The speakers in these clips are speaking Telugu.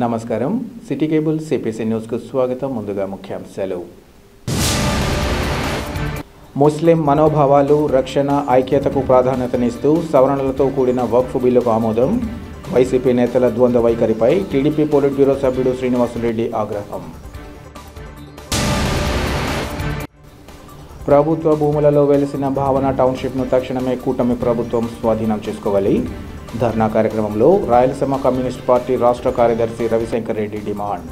నమస్కారం సిటీ కేబుల్ సిపిసి న్యూస్ కు స్వాగతం. ముందుగా ముఖ్యాంశాలు. ముస్లిం మనోభావాలు, రక్షణ, ఐక్యతకు ప్రాధాన్యతనిస్తూ సవరణలతో కూడిన వక్ఫ్ బిల్లుకు ఆమోదం. వైసీపీ నేతల ద్వంద్వ వైఖరిపై టీడీపీ పోలిట్ బ్యూరో సభ్యుడు శ్రీనివాసులరెడ్డి ఆగ్రహం. ప్రభుత్వ భూములలో వెలిసిన భావన టౌన్షిప్ను తక్షణమే కూటమి ప్రభుత్వం స్వాధీనం చేసుకోవాలి. ధర్నా కార్యక్రమంలో రాయలసీమ కమ్యూనిస్ట్ పార్టీ రాష్ట్ర కార్యదర్శి Ravishankar Reddy demand.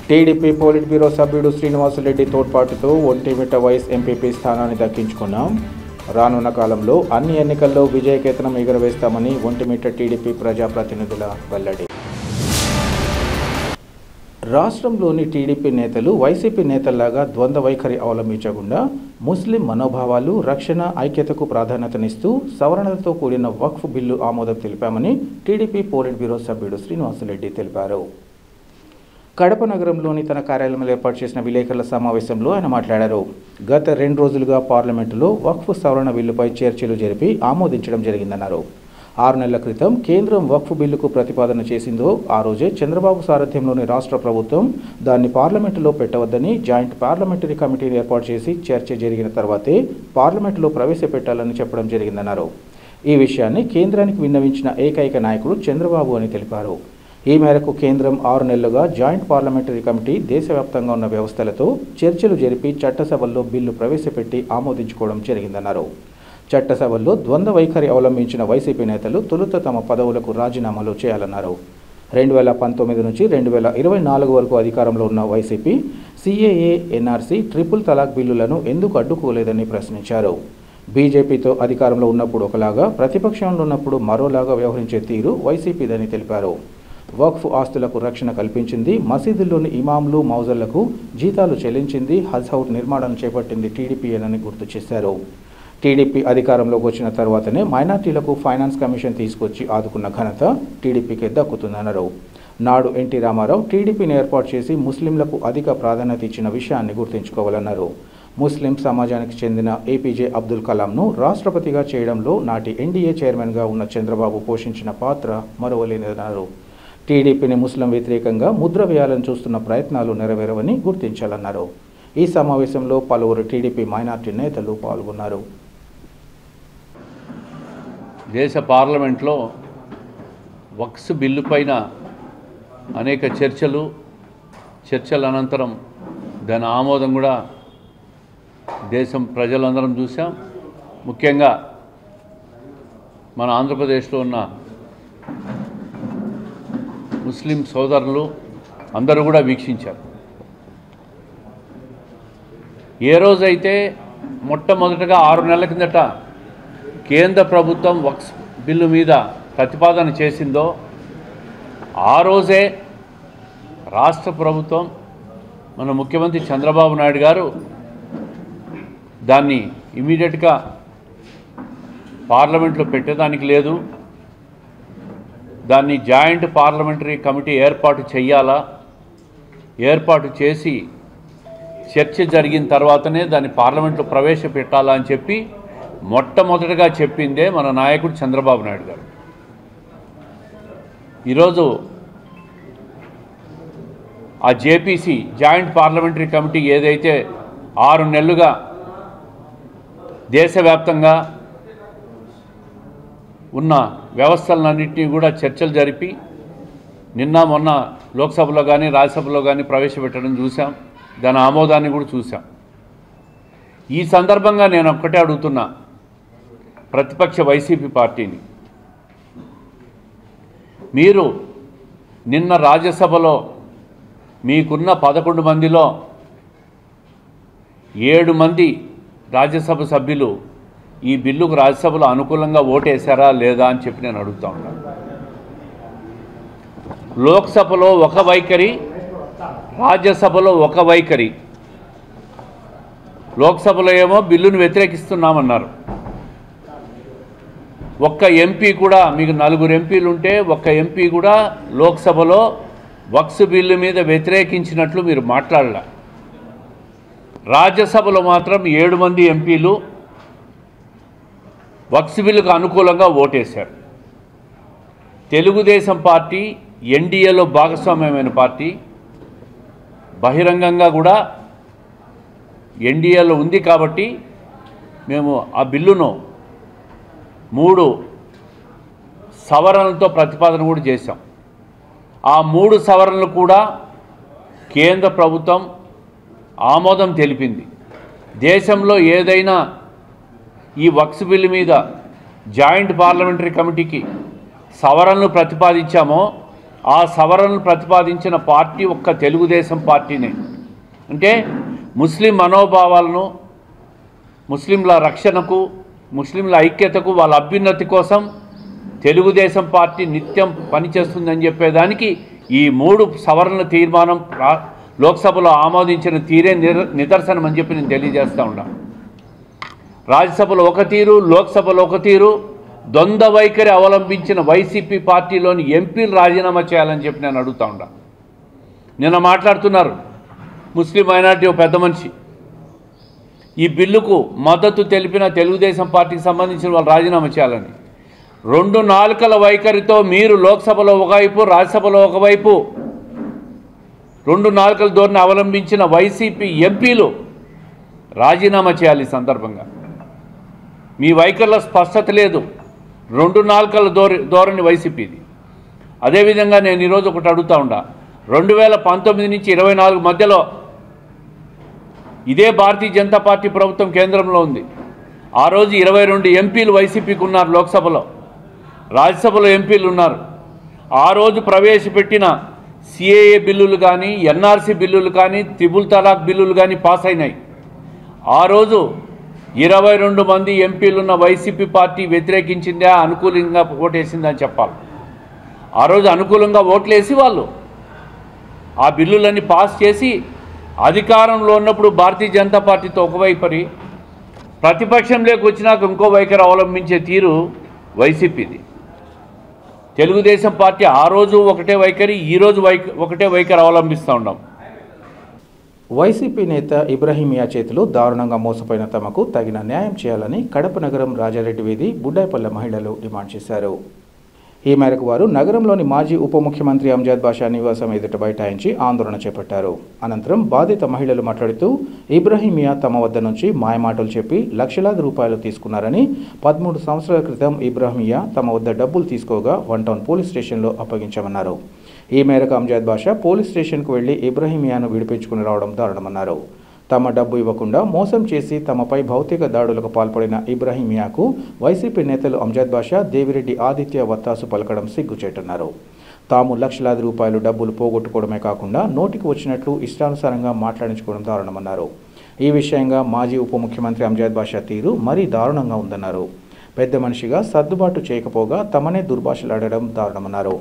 TDP politburo సభ్యుడు శ్రీనివాసులరెడ్డి తోడ్పాటుతో ఒంటిమిట్ట వైస్ ఎంపీపీ స్థానాన్ని దక్కించుకున్నాం. రానున్న కాలంలో అన్ని ఎన్నికల్లో విజయకేతనం ఎగురవేస్తామని ఒంటిమిట్ట టీడీపీ ప్రజాప్రతినిధుల వెల్లడి. రాష్ట్రంలోని టీడీపీ నేతలు వైసీపీ నేతల్లాగా ద్వంద్వ వైఖరి అవలంబించకుండా ముస్లిం మనోభావాలు, రక్షణ, ఐక్యతకు ప్రాధాన్యతనిస్తూ సవరణలతో కూడిన వక్ఫ్ బిల్లు ఆమోదం తెలిపామని టీడీపీ పోలిట్ బ్యూరో సభ్యుడు శ్రీనివాసులరెడ్డి తెలిపారు. కడప నగరంలోని తన కార్యాలయంలో ఏర్పాటు చేసిన విలేకరుల సమావేశంలో ఆయన మాట్లాడారు. గత 2 రోజులుగా పార్లమెంటులో వక్ఫ్ సవరణ బిల్లుపై చర్చలు జరిపి ఆమోదించడం జరిగిందన్నారు. 6 నెలల క్రితం కేంద్రం వక్ఫ్ బిల్లుకు ప్రతిపాదన చేసిందో ఆ రోజే చంద్రబాబు సారథ్యంలోని రాష్ట్ర ప్రభుత్వం దాన్ని పార్లమెంటులో పెట్టవద్దని జాయింట్ పార్లమెంటరీ కమిటీని ఏర్పాటు చేసి చర్చ జరిగిన తర్వాతే పార్లమెంటులో ప్రవేశపెట్టాలని చెప్పడం జరిగిందన్నారు. ఈ విషయాన్ని కేంద్రానికి విన్నవించిన ఏకైక నాయకుడు చంద్రబాబు అని తెలిపారు. ఈ మేరకు కేంద్రం 6 నెలలుగా జాయింట్ పార్లమెంటరీ కమిటీ దేశవ్యాప్తంగా ఉన్న వ్యవస్థలతో చర్చలు జరిపి చట్టసభల్లో బిల్లు ప్రవేశపెట్టి ఆమోదించుకోవడం జరిగిందన్నారు. చట్టసభల్లో ద్వంద్వ వైఖరి అవలంబించిన వైసీపీ నేతలు తొలుత తమ పదవులకు రాజీనామాలు చేయాలన్నారు. 2019 నుంచి 2024 వరకు అధికారంలో ఉన్న వైసీపీ సిఏఏ, ఎన్ఆర్సీ, ట్రిపుల్ తలాక్ బిల్లులను ఎందుకు అడ్డుకోలేదని ప్రశ్నించారు. బీజేపీతో అధికారంలో ఉన్నప్పుడు ఒకలాగా, ప్రతిపక్షంలో ఉన్నప్పుడు మరోలాగా వ్యవహరించే తీరు వైసీపీదని తెలిపారు. వక్ఫ్ ఆస్తులకు రక్షణ కల్పించింది, మసీదుల్లోని ఇమాంలు, మౌజర్లకు జీతాలు చెల్లించింది, హజ్ హౌస్ నిర్మాణం చేపట్టింది టీడీపీయేనని గుర్తు చేశారు. టీడీపీ అధికారంలోకి వచ్చిన తర్వాతనే మైనార్టీలకు ఫైనాన్స్ కమిషన్ తీసుకొచ్చి ఆదుకున్న ఘనత టీడీపీకి దక్కుతుందన్నారు. నాడు ఎన్టీ రామారావు టీడీపీని ఏర్పాటు చేసి ముస్లింలకు అధిక ప్రాధాన్యత ఇచ్చిన విషయాన్ని గుర్తుంచుకోవాలన్నారు. ముస్లిం సమాజానికి చెందిన ఏపీజే అబ్దుల్ కలాంను రాష్ట్రపతిగా చేయడంలో నాటి ఎన్డీఏ చైర్మన్గా ఉన్న చంద్రబాబు పోషించిన పాత్ర మరువలేనిదన్నారు. టీడీపీని ముస్లిం వ్యతిరేకంగా ముద్ర వేయాలని చూస్తున్న ప్రయత్నాలు నెరవేరవని గుర్తించాలన్నారు. ఈ సమావేశంలో పలువురు టీడీపీ మైనార్టీ నేతలు పాల్గొన్నారు. దేశ పార్లమెంట్లో వక్ఫ్ బిల్లు పైన అనేక చర్చల అనంతరం దాని ఆమోదం కూడా దేశం ప్రజలందరం చూసాం. ముఖ్యంగా మన ఆంధ్రప్రదేశ్లో ఉన్న ముస్లిం సోదరులు అందరూ కూడా వీక్షించారు. ఏ రోజైతే మొట్టమొదటగా 6 నెలల కిందట కేంద్ర ప్రభుత్వం వక్ఫ్ బిల్లు మీద ప్రతిపాదన చేసిందో ఆ రోజే రాష్ట్ర ప్రభుత్వం, మన ముఖ్యమంత్రి చంద్రబాబు నాయుడు గారు దాన్ని ఇమీడియట్గా పార్లమెంట్లో పెట్టేదానికి లేదు, దాన్ని జాయింట్ పార్లమెంటరీ కమిటీ ఏర్పాటు చేయాలా, ఏర్పాటు చేసి చర్చ జరిగిన తర్వాతనే దాన్ని పార్లమెంట్లో ప్రవేశపెట్టాలా అని చెప్పి మొట్టమొదటిగా చెప్పిందే మన నాయకుడు చంద్రబాబు నాయుడు గారు. ఈరోజు ఆ జేపీసీ జాయింట్ పార్లమెంటరీ కమిటీ ఏదైతే 6 నెలలుగా దేశవ్యాప్తంగా ఉన్న వ్యవస్థలన్నింటినీ కూడా చర్చలు జరిపి నిన్న మొన్న లోక్సభలో కానీ రాజ్యసభలో కానీ ప్రవేశపెట్టడం చూసాం. దాని ఆమోదాన్ని కూడా చూసాం. ఈ సందర్భంగా నేను ఒక్కటే అడుగుతున్నా ప్రతిపక్ష వైసీపీ పార్టీని, మీరు నిన్న రాజ్యసభలో మీకున్న 11 మందిలో 7 మంది రాజ్యసభ సభ్యులు ఈ బిల్లుకు రాజ్యసభలో అనుకూలంగా ఓటేశారా లేదా అని చెప్పి నేను అడుగుతా ఉన్నాను. లోక్సభలో ఒక వైఖరి, రాజ్యసభలో ఒక వైఖరి. లోక్సభలో ఏమో బిల్లును వ్యతిరేకిస్తున్నామన్నారు. ఒక్క ఎంపీ కూడా, మీకు 4 ఎంపీలు ఉంటే ఒక్క ఎంపీ కూడా లోక్సభలో వక్ఫ్ బిల్లు మీద వ్యతిరేకించినట్లు మీరు మాట్లాడాల. రాజ్యసభలో మాత్రం 7 మంది ఎంపీలు వక్ఫ్ బిల్లుకు అనుకూలంగా ఓటేశారు. తెలుగుదేశం పార్టీ ఎన్డీఏలో భాగస్వామ్యమైన పార్టీ, బహిరంగంగా కూడా ఎన్డీఏలో ఉంది కాబట్టి మేము ఆ బిల్లును 3 సవరణలతో ప్రతిపాదన కూడా చేశాం. ఆ 3 సవరణలు కూడా కేంద్ర ప్రభుత్వం ఆమోదం తెలిపింది. దేశంలో ఏదైనా ఈ వక్ఫ్ బిల్లు మీద జాయింట్ పార్లమెంటరీ కమిటీకి సవరణలు ప్రతిపాదించామో ఆ సవరణలు ప్రతిపాదించిన పార్టీ ఒక్క తెలుగుదేశం పార్టీనే. అంటే ముస్లిం మనోభావాలను, ముస్లింల రక్షణకు, ముస్లింల ఐక్యతకు, వాళ్ళ అభ్యున్నతి కోసం తెలుగుదేశం పార్టీ నిత్యం పనిచేస్తుందని చెప్పేదానికి ఈ 3 సవరణల తీర్మానం లోక్సభలో ఆమోదించిన తీరే నిదర్శనం అని చెప్పి నేను తెలియజేస్తూ ఉన్నా. రాజ్యసభలో ఒక తీరు, లోక్సభలో ఒక తీరు, ద్వంద్వ వైఖరి అవలంబించిన వైసీపీ పార్టీలోని ఎంపీలు రాజీనామా చేయాలని చెప్పి నేను అడుగుతా ఉన్నా. నిన్న మాట్లాడుతున్నారు ముస్లిం మైనార్టీ పెద్ద మనిషి, ఈ బిల్లుకు మద్దతు తెలిపిన తెలుగుదేశం పార్టీకి సంబంధించిన వాళ్ళు రాజీనామా చేయాలని. 2 నాలుకల వైఖరితో మీరు లోక్సభలో ఒకవైపు, రాజ్యసభలో ఒకవైపు 2 నాలుకల ధోరణి అవలంబించిన వైసీపీ ఎంపీలు రాజీనామా చేయాలి. ఈ సందర్భంగా మీ వైఖరిలో స్పష్టత లేదు, 2 నాలుకల ధోరణి వైసీపీది. అదేవిధంగా నేను ఈరోజు ఒకటి అడుగుతా ఉండా, 2019 నుంచి 24 మధ్యలో ఇదే భారతీయ జనతా పార్టీ ప్రభుత్వం కేంద్రంలో ఉంది. ఆ రోజు 22 ఎంపీలు వైసీపీకి ఉన్నారు, లోక్సభలో, రాజ్యసభలో ఎంపీలు ఉన్నారు. ఆ రోజు ప్రవేశపెట్టిన సిఏఏ బిల్లులు కానీ, ఎన్ఆర్సీ బిల్లులు కానీ, త్రిపుల్ తలాక్ బిల్లులు కానీ పాస్ అయినాయి. ఆ రోజు 22 మంది ఎంపీలున్న వైసీపీ పార్టీ వ్యతిరేకించిందా, అనుకూలంగా ఓటేసిందా అని చెప్పాలి. ఆ రోజు అనుకూలంగా ఓట్లేసి వాళ్ళు ఆ బిల్లులన్నీ పాస్ చేసి అధికారంలో ఉన్నప్పుడు భారతీయ జనతా పార్టీతో ఒకవైపరి, ప్రతిపక్షంలోకి వచ్చినాక ఇంకో వైఖరి అవలంబించే తీరు వైసీపీది. తెలుగుదేశం పార్టీ ఆ రోజు ఒకటే వైఖరి, ఈరోజు ఒకటే వైఖరి అవలంబిస్తూ ఉన్నాం. వైసీపీ నేత ఇబ్రహీమియా చేతిలో దారుణంగా మోసపోయిన తమకు తగిన న్యాయం చేయాలని కడప నగరం రాజారెడ్డి వీధి బుడ్డాయిపల్లె మహిళలు డిమాండ్ చేశారు. ఈ మేరకు వారు నగరంలోని మాజీ ఉప ముఖ్యమంత్రి అంజద్ బాషా నివాసం ఎదుట బైఠాయించి ఆందోళన చేపట్టారు. అనంతరం బాధిత మహిళలు మాట్లాడుతూ ఇబ్రహీమియా తమ వద్ద నుంచి మాయమాటలు చెప్పి లక్షలాది రూపాయలు తీసుకున్నారని, 13 సంవత్సరాల క్రితం ఇబ్రహీమియా తమ వద్ద డబ్బులు తీసుకోగా 1 టౌన్ పోలీస్ స్టేషన్లో అప్పగించామన్నారు. ఈ మేరకు అంజద్ బాషా పోలీస్ స్టేషన్కు వెళ్లి ఇబ్రహీమియాను విడిపించుకుని రావడం దారుణమన్నారు. తమ డబ్బు ఇవ్వకుండా మోసం చేసి తమపై భౌతిక దాడులకు పాల్పడిన ఇబ్రహీమియాకు వైసీపీ నేతలు అంజద్ బాషా, దేవిరెడ్డి ఆదిత్య వత్తాసు పలకడం సిగ్గుచేటన్నారు. తాము లక్షలాది రూపాయలు డబ్బులు పోగొట్టుకోవడమే కాకుండా నోటికి వచ్చినట్లు ఇష్టానుసారంగా మాట్లాడించుకోవడం దారుణమన్నారు. ఈ విషయంగా మాజీ ఉప ముఖ్యమంత్రి అంజద్ బాషా తీరు మరీ దారుణంగా ఉందన్నారు. పెద్ద మనిషిగా సర్దుబాటు చేయకపోగా తమనే దుర్భాషలాడడం దారుణమన్నారు.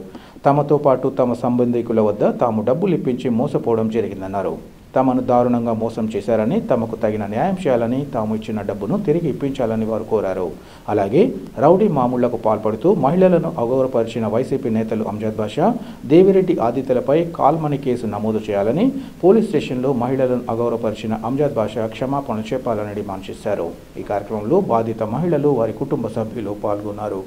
తమతో పాటు తమ సంబంధికుల వద్ద తాము డబ్బులు ఇప్పించి మోసపోవడం జరిగిందన్నారు. తమను దారుణంగా మోసం చేశారని, తమకు తగిన న్యాయం చేయాలని, తాము ఇచ్చిన డబ్బును తిరిగి ఇప్పించాలని వారు కోరారు. అలాగే రౌడీ మామూళ్లకు పాల్పడుతూ మహిళలను అగౌరవపరిచిన వైసీపీ నేతలు అంజద్ బాషా, దేవిరెడ్డి ఆదిత్యలపై కాల్మనీ కేసు నమోదు చేయాలని, పోలీస్ స్టేషన్లో మహిళలను అగౌరవపరిచిన అంజద్ బాషా క్షమాపణ చెప్పాలని డిమాండ్ చేశారు. ఈ కార్యక్రమంలో బాధిత మహిళలు, వారి కుటుంబ సభ్యులు పాల్గొన్నారు.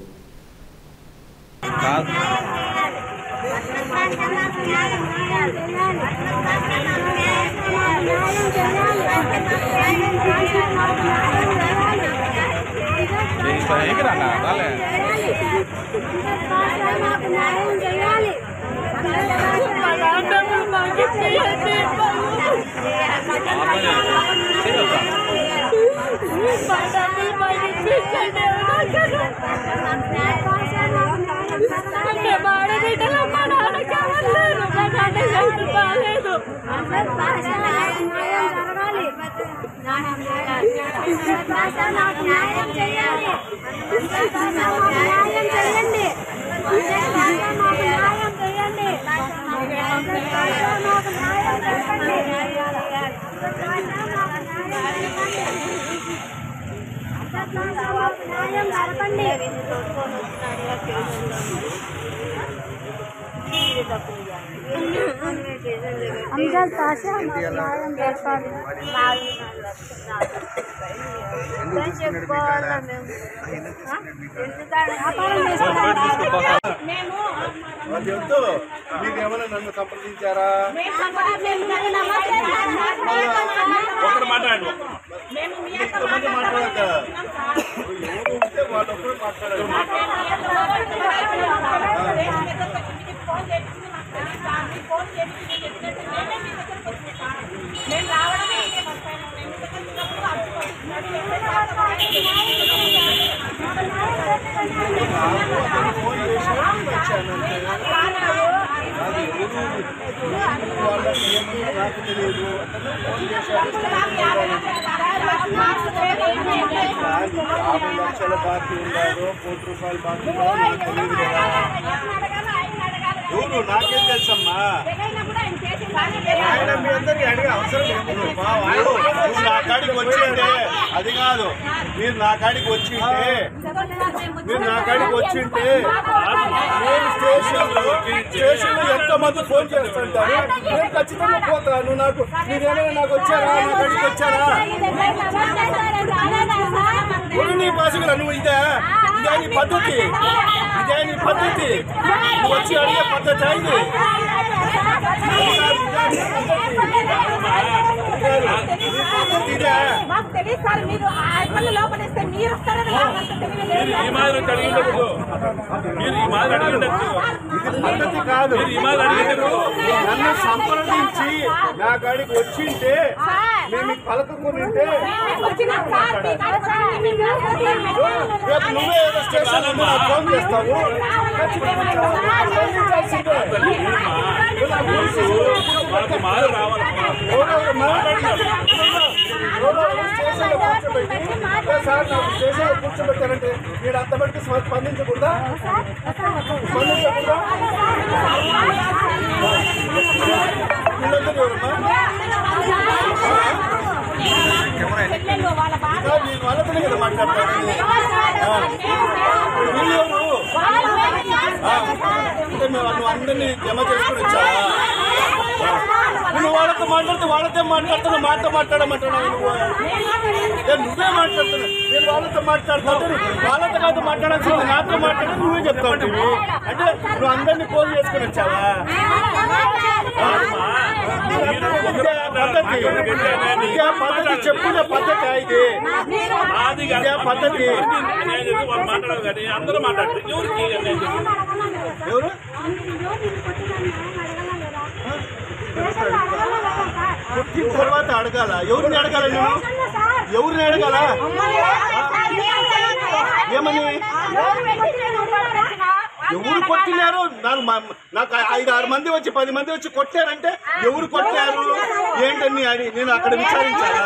అంజల్ తాషా న్యాయం జరపాలి. మీరేమైనా నన్ను సంప్రదించారా? ఒకరు మాట్లాడు, ఎంతమంది మాట్లాడతా ఎవరు ఉంటే వాళ్ళొక్కరు మాట్లాడారు. ఫోన్ చేసి వచ్చానంటే నాకు తెలియదు. ఫోన్ చేశారు, 50 లక్షల బాకీ ఉన్నారు, ₹1 బాకీ ఉన్నారు, నాకు తెలియదు కదా. ఎవరు నాకేం తెలుసమ్మా? ఆయన మీ అందరికీ అడిగే అవసరం లేదు. నువ్వు నా కాడికి వచ్చింటే అది కాదు, మీరు నా కాడికి వచ్చింటే నేను స్టేషన్లో ఎంతమంది ఫోన్ చేస్తుంటారు, నేను ఖచ్చితంగా పోతాను. మీరేమైనా నాకు వచ్చారా? నా కాడికి వచ్చారా? నీ భాషగా నువ్వు ఇదే నీ పద్ధతి, నువ్వు వచ్చి అడిగే పద్ధతి అయింది. పద్ధతి కాదు. నన్ను సంప్రదించి నా కాడికి వచ్చింటే మేము పలకకుంటే రేపు నువ్వే ఏదో స్టేషన్ ఫోన్ చేస్తావు. కూర్చోబెట్టారంటే మీరు అంతమందికి స్పందించకూడదా? వీళ్ళందరూ నేను వాళ్ళతోనే కదా మాట్లాడతాను. అంటే నువ్వు అందరినీ జమ చేసుకుని వచ్చావా? నువ్వు వాళ్ళతో మాట్లాడుతున్నా మాతో మాట్లాడమంటున్నావు. నువ్వే మాట్లాడుతున్నావు. నేను వాళ్ళతో మాట్లాడుతుంటే వాళ్ళతో కాదు మాట్లాడాల్సింది, నాతో మాట్లాడి నువ్వే చెప్తా ఉంటుంది. అంటే నువ్వు అందరినీ ఫోన్ చేసుకుని వచ్చావా? పద్ధతి చెప్పుకునే పద్ధతి ఇది, పద్ధతి. అందరూ మాట్లాడారు. ఎవరు పుట్టిన తర్వాత అడగాల? ఎవరిని అడగాల? ఎవరిని అడగాల? ఏమని? ఎవరు కొట్టినారు? నాకు 5-6 మంది వచ్చి 10 మంది వచ్చి కొట్టారంటే ఎవరు కొట్టారు ఏంటని నేను అక్కడ విచారించాలా?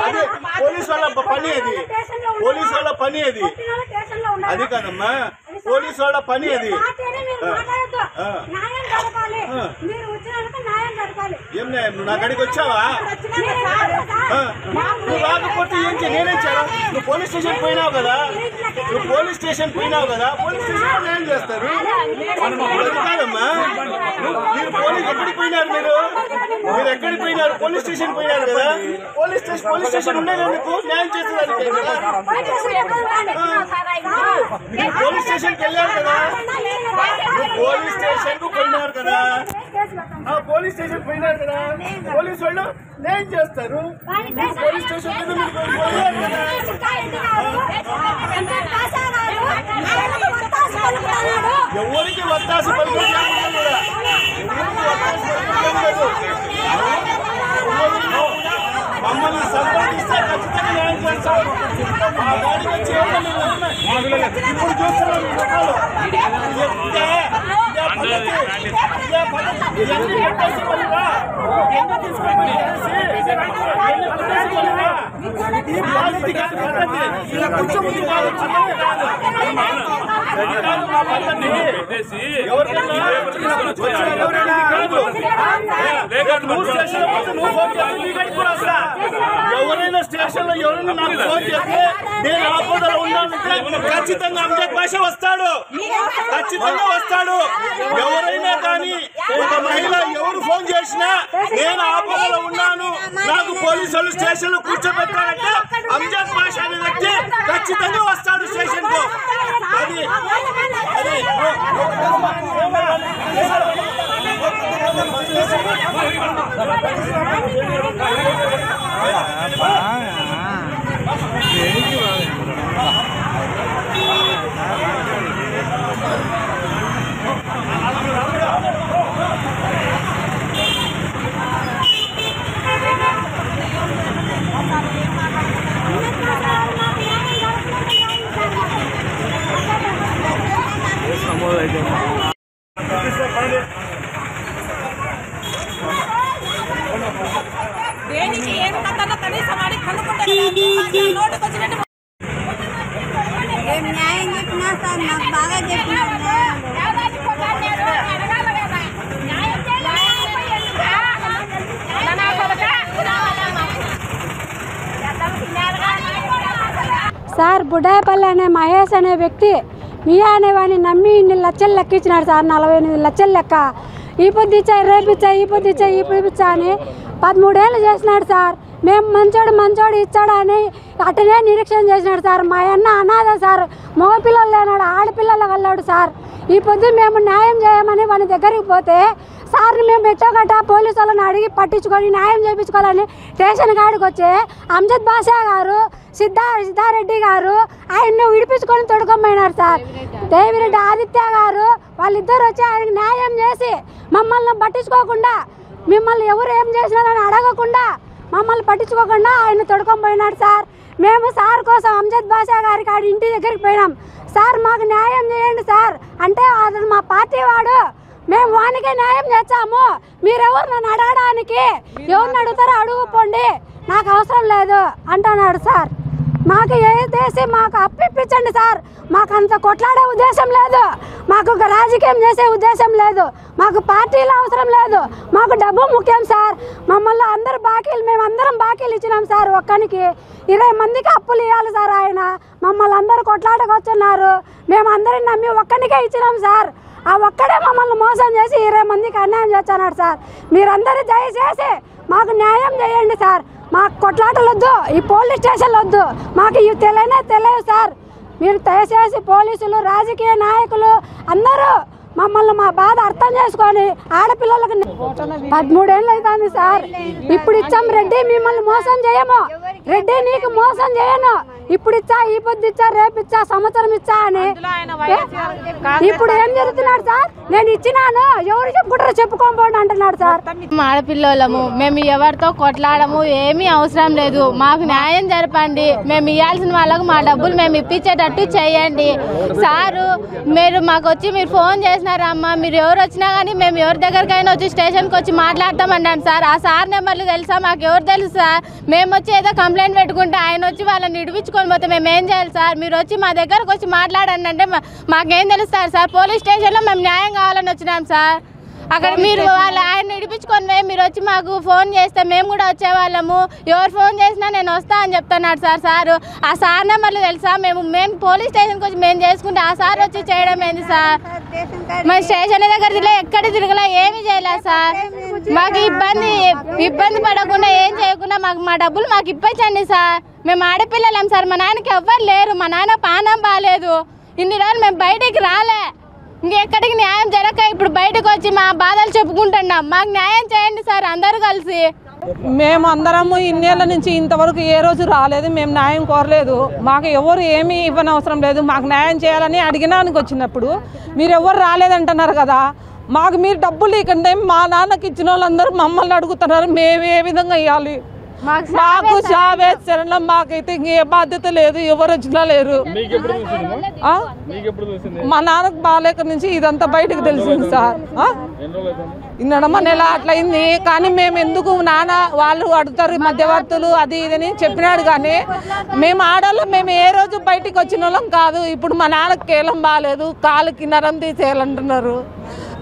అదే పోలీసు వాళ్ళ పని, అది అది కాదమ్మా, పోలీసు వాళ్ళ పని అది. ఏం న్యాయం? నువ్వు నా కాడికి వచ్చావా? నువ్వు రాకపోతే ఏం నేనేం చేయాలా? నువ్వు పోలీస్ స్టేషన్ పోయినావు కదా, పోలీస్ స్టేషన్ న్యాయం చేస్తారు. కాదమ్మా, మీరు పోలీస్ ఎక్కడికి పోయినారు? మీరు ఎక్కడికి పోయినారు? పోలీస్ స్టేషన్ పోయినారు కదా. పోలీస్ స్టేషన్ ఉండేది ఎందుకు? న్యాయం చేసేదానికి. మీరు పోలీస్ స్టేషన్కి వెళ్ళారు కదా, పోలీస్ స్టేషన్ కు పోయినారు కదా, పోలీస్ స్టేషన్ పోయినారు కదా. పోలీసు వాళ్ళు న్యాయం చేస్తారు. పోలీస్ స్టేషన్ ఎవరికి వత్తాసు మమ్మల్ని సంపాదిస్తే ఖచ్చితంగా న్యాయం చేస్తాం. మా గాడికి వచ్చి ఇప్పుడు చూస్తున్నాం. ఎవరైనా స్టేషన్ లో ఎవరైనా నాకు ఫోన్ చేస్తే నేను ఆపదలో ఉన్నానంటే ఖచ్చితంగా అంబేద్ భాష వస్తాడు, ఖచ్చితంగా వస్తాడు. ఎవరైనా కానీ ఒక మహిళ ఎవరు ఫోన్ చేసినా నేను ఆపదలో ఉన్నాను, నాకు పోలీసులు స్టేషన్ లో కూర్చోబెట్టారంటే అంజద్ బాషా అనే వ్యక్తి ఖచ్చితంగా వస్తాడు స్టేషన్ కు. న్యాయం చెప్పినా సార్ నాకు బాగా చెప్పినా సార్. బుడ్డాయపల్లి అనే మహేష్ అనే వ్యక్తి మియా అనేవాడిని నమ్మి ఇన్ని లక్షలు లెక్కించినాడు సార్. 48 లక్షలు లెక్క. ఈ పొద్దుచ్చా రేపిచ్చా ఈ పొద్దుచ్చా ఈ పొద్దుచ్చా అని 13 ఏళ్ళు చేసినాడు సార్. మేము మంచోడు ఇచ్చాడు అని అట్టనే నిరీక్షణ చేసినాడు సార్. మా అన్న అనాథ సార్, మగపిల్లలు లేనాడు, ఆడపిల్లలు వెళ్ళాడు సార్. ఈ పొద్దు మేము న్యాయం చేయమని వాని దగ్గరికి పోతే సార్ని మేము ఎట్టోగట్ట పోలీసు వాళ్ళని అడిగి పట్టించుకొని న్యాయం చేయించుకోవాలని స్టేషన్ కాడికి వచ్చి అంజద్ బాషా గారు, సిద్ధారెడ్డి గారు ఆయన్ని విడిపించుకొని తొడుకోమైనారు సార్. దేవిరెడ్డి ఆదిత్య గారు వాళ్ళిద్దరు వచ్చి ఆయనకి న్యాయం చేసి మమ్మల్ని పట్టించుకోకుండా, మిమ్మల్ని ఎవరు ఏం చేసినారని అడగకుండా, మమ్మల్ని పట్టించుకోకుండా ఆయన తొడుకోపోయినాడు సార్. మేము సార్ కోసం అంజద్ బాషా గారికి ఆడి ఇంటి దగ్గరికి పోయినాం. సార్ మాకు న్యాయం చేయండి సార్ అంటే అతను మా పార్టీ వాడు, మేము వానికే న్యాయం చేస్తాము, మీరెవరు నన్ను అడగడానికి, ఎవరిని అడుగుతారో అడుగుపోండి, నాకు అవసరం లేదు అంటున్నాడు సార్. మాకు ఏదేసి మాకు అప్పిప్పించండి సార్. మాకు అంత కొట్లాడే ఉద్దేశం లేదు, మాకు రాజకీయం చేసే ఉద్దేశం లేదు, మాకు పార్టీలు అవసరం లేదు, మాకు డబ్బు ముఖ్యం సార్. మమ్మల్ని అందరు బాకీలు, మేము అందరం బాకీలు ఇచ్చినాం సార్. ఒక్కనికి 20 మందికి అప్పులు ఇవ్వాలి సార్. ఆయన మమ్మల్ని అందరూ కొట్లాటకు వచ్చున్నారు, మేము అందరిని నమ్మి ఒక్కనికే ఇచ్చినాం సార్. ఆ ఒక్కడే మమ్మల్ని మోసం చేసి 20 మందికి అన్యాయం చేస్తున్నాడు సార్. మీరందరూ దయచేసి మాకు న్యాయం చేయండి సార్. మాకు కొట్లాటలు వద్దు, ఈ పోలీస్ స్టేషన్లు వద్దు, మాకు ఇవి తెలియదు సార్. మీరు దయచేసి పోలీసులు, రాజకీయ నాయకులు అందరూ మమ్మల్ని మా బాధ అర్థం చేసుకొని ఆడపిల్లలకు 13 ఏళ్ళు అవుతుంది సార్. ఇప్పుడు ఇచ్చాం రెడ్డి, మిమ్మల్ని మోసం చేయము, రెడ్డి నీకు మోసం చేయను, ఇప్పుడు ఇచ్చా ఈ పొద్దు ఇచ్చా రేపు ఇచ్చా సంవత్సరం ఇచ్చా అని. ఇప్పుడు ఏం జరుగుతున్నాడు సార్? నేను ఇచ్చినాను, ఎవరు చెప్పుకుంటారో చెప్పుకోబోండి అంటున్నాడు సార్. ఆడపిల్లలము, మేము ఎవరితో కొట్లాడము, ఏమీ అవసరం లేదు, మాకు న్యాయం జరపండి, మేము ఇవ్వాల్సిన వాళ్ళకు మా డబ్బులు మేము ఇప్పించేటట్టు చేయండి సారు. మీరు మాకు వచ్చి మీరు ఫోన్ చేసినారమ్మా, మీరు ఎవరు వచ్చినా కానీ మేము ఎవరి దగ్గరకైనా వచ్చి స్టేషన్కి వచ్చి మాట్లాడతామన్నాను సార్. ఆ సార్ నెంబర్లు తెలుసా? మాకు ఎవరు తెలుసు సార్? మేము వచ్చి ఏదో కంప్లైంట్ పెట్టుకుంటే ఆయన వచ్చి వాళ్ళని ఇడిపించుకొని పోతే మేము ఏం చేయాలి సార్? మీరు వచ్చి మా దగ్గరకు వచ్చి మాట్లాడండి అంటే మాకేం తెలుస్తారు సార్? పోలీస్ స్టేషన్లో మేము న్యాయం కావాలని వచ్చినాం సార్. అక్కడ మీరు ఆయన ఇడిపించుకొని మీరు వచ్చి మాకు ఫోన్ చేస్తే మేము కూడా వచ్చేవాళ్ళము, ఎవరు ఫోన్ చేసినా నేను వస్తా అని చెప్తున్నాడు సార్. సారు ఆ సార్ నెంబర్లు తెలుసా? మేము పోలీస్ స్టేషన్కి వచ్చి మేము చేసుకుంటే ఆ సార్ వచ్చి చేయడం ఏంది సార్? మన స్టేషన్ దగ్గర తిరగలే, ఎక్కడ తిరగలే, ఏమీ చేయలేదు సార్. మాకు ఇబ్బంది పడకుండా ఏం చేయకుండా మాకు మా డబ్బులు మాకు ఇప్పించండి సార్. మేము ఆడపిల్లలేం సార్, మా నాన్నకి ఎవ్వరు లేరు, మా నాన్న పానం బాగాలేదు, ఇన్ని రోజులు మేము బయటికి రాలే, ఇంకెక్కడికి న్యాయం జరగక ఇప్పుడు బయటకు వచ్చి మా బాధలు చెప్పుకుంటున్నాం. మాకు న్యాయం చేయండి సార్ అందరూ కలిసి. మేము అందరము ఇన్నేళ్ల నుంచి ఇంతవరకు ఏ రోజు రాలేదు, మేము న్యాయం కోరలేదు, మాకు ఎవరు ఏమీ ఇవ్వనవసరం లేదు, మాకు న్యాయం చేయాలని అడిగినానికి వచ్చినప్పుడు మీరు ఎవరు రాలేదంటున్నారు కదా. మాకు మీరు డబ్బులు ఇవ్వకండి, మా నాన్నకి ఇచ్చిన వాళ్ళందరూ మమ్మల్ని అడుగుతున్నారు, మేము ఏ విధంగా ఇవ్వాలి? మాకు చావే శరణం, మాకైతే ఇంకే బాధ్యత లేదు, ఎవరు వచ్చినా లేరు. మా నాన్నకు బాగాలేక నుంచి ఇదంతా బయటకు తెలిసింది సార్. ఇన్నడమ్మ నెల అట్లయింది, కానీ మేము ఎందుకు నాన్న వాళ్ళు అడుగుతారు మధ్యవర్తులు అది ఇదని చెప్పినాడు, కానీ మేము ఆడవాళ్ళం, మేము ఏ రోజు బయటికి వచ్చిన వాళ్ళం కాదు. ఇప్పుడు మా నాన్నకి కేలం బాగాలేదు, కాలుకి నరం తీసేయాలంటున్నారు,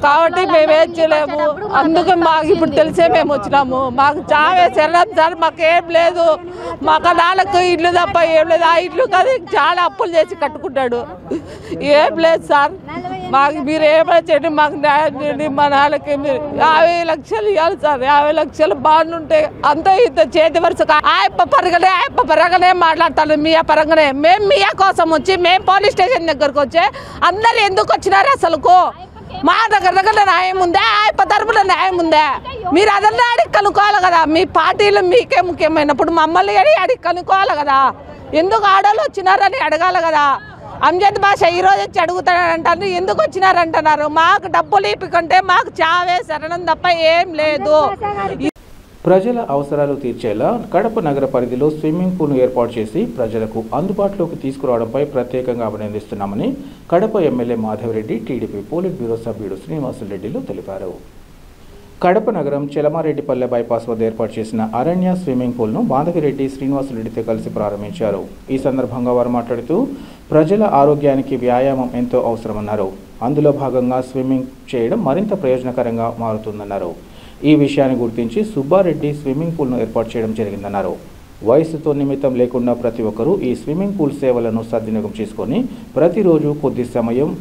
కాబట్టి మేము ఏం చేయలేము. అందుకే మాకు ఇప్పుడు తెలిసే మేము వచ్చినాము. మాకు చావే శరణం సార్, మాకేం లేదు, మాకు నాన్నకు ఇల్లు తప్ప ఏం లేదు. ఆ ఇల్లు కదా చాలా అప్పులు చేసి కట్టుకుంటాడు, ఏం లేదు సార్. మాకు మీరు ఏమైనా చేయండి, మాకు న్యాయం చేయండి. మా నాన్నకి 50 లక్షలు ఇవ్వాలి సార్. 50 లక్షలు బాగుంటే అంత ఇంత చేతి వరుస ఆయప్ప పరంగానే మాట్లాడతాను. మీ పరంగానే మేము మీ కోసం వచ్చి మేము పోలీస్ స్టేషన్ దగ్గరకు వచ్చి అందరు ఎందుకు వచ్చినారు అసలుకు? మా దగ్గర న్యాయం ఉందా? ఆయప్ప తరపున న్యాయం ఉందా? మీరు అదన్నా అడిగి కనుక్కోవాలి కదా. మీ పార్టీలు మీకే ముఖ్యమైనప్పుడు మమ్మల్ని అడిగి కనుక్కోవాలి కదా. ఎందుకు ఆడోళ్ళు వచ్చినారని అడగాలి కదా. అంజద్ భాష ఈరోజు వచ్చి అడుగుతాడంటారు, ఎందుకు వచ్చినారంటున్నారు. మాకు డబ్బులు ఇప్పుకుంటే మాకు చావే శరణం తప్ప ఏం లేదు. ప్రజల అవసరాలు తీర్చేలా కడప నగర పరిధిలో స్విమ్మింగ్ పూల్ను ఏర్పాటు చేసి ప్రజలకు అందుబాటులోకి తీసుకురావడంపై ప్రత్యేకంగా అభినందిస్తున్నామని Kadapa MLA Madhavareddy TDP politburo సభ్యుడు శ్రీనివాసులరెడ్డిలు తెలిపారు. కడప నగరం చెలమారెడ్డిపల్లె బైపాస్ వద్ద ఏర్పాటు చేసిన అరణ్య స్విమ్మింగ్ పూల్ను మాధవిరెడ్డి శ్రీనివాసులరెడ్డితో కలిసి ప్రారంభించారు. ఈ సందర్భంగా వారు మాట్లాడుతూ ప్రజల ఆరోగ్యానికి వ్యాయామం ఎంతో అవసరమన్నారు. అందులో భాగంగా స్విమ్మింగ్ చేయడం మరింత ప్రయోజనకరంగా మారుతుందన్నారు. ఈ విషయాన్ని గుర్తించి సుబ్బారెడ్డి స్విమ్మింగ్ పూల్ను ఏర్పాటు చేయడం జరిగిందన్నారు. వయసుతో నిమిత్తం లేకుండా ప్రతి ఒక్కరూ ఈ స్విమ్మింగ్ పూల్ సేవలను సద్వినియోగం చేసుకొని ప్రతిరోజు కొద్ది సమయం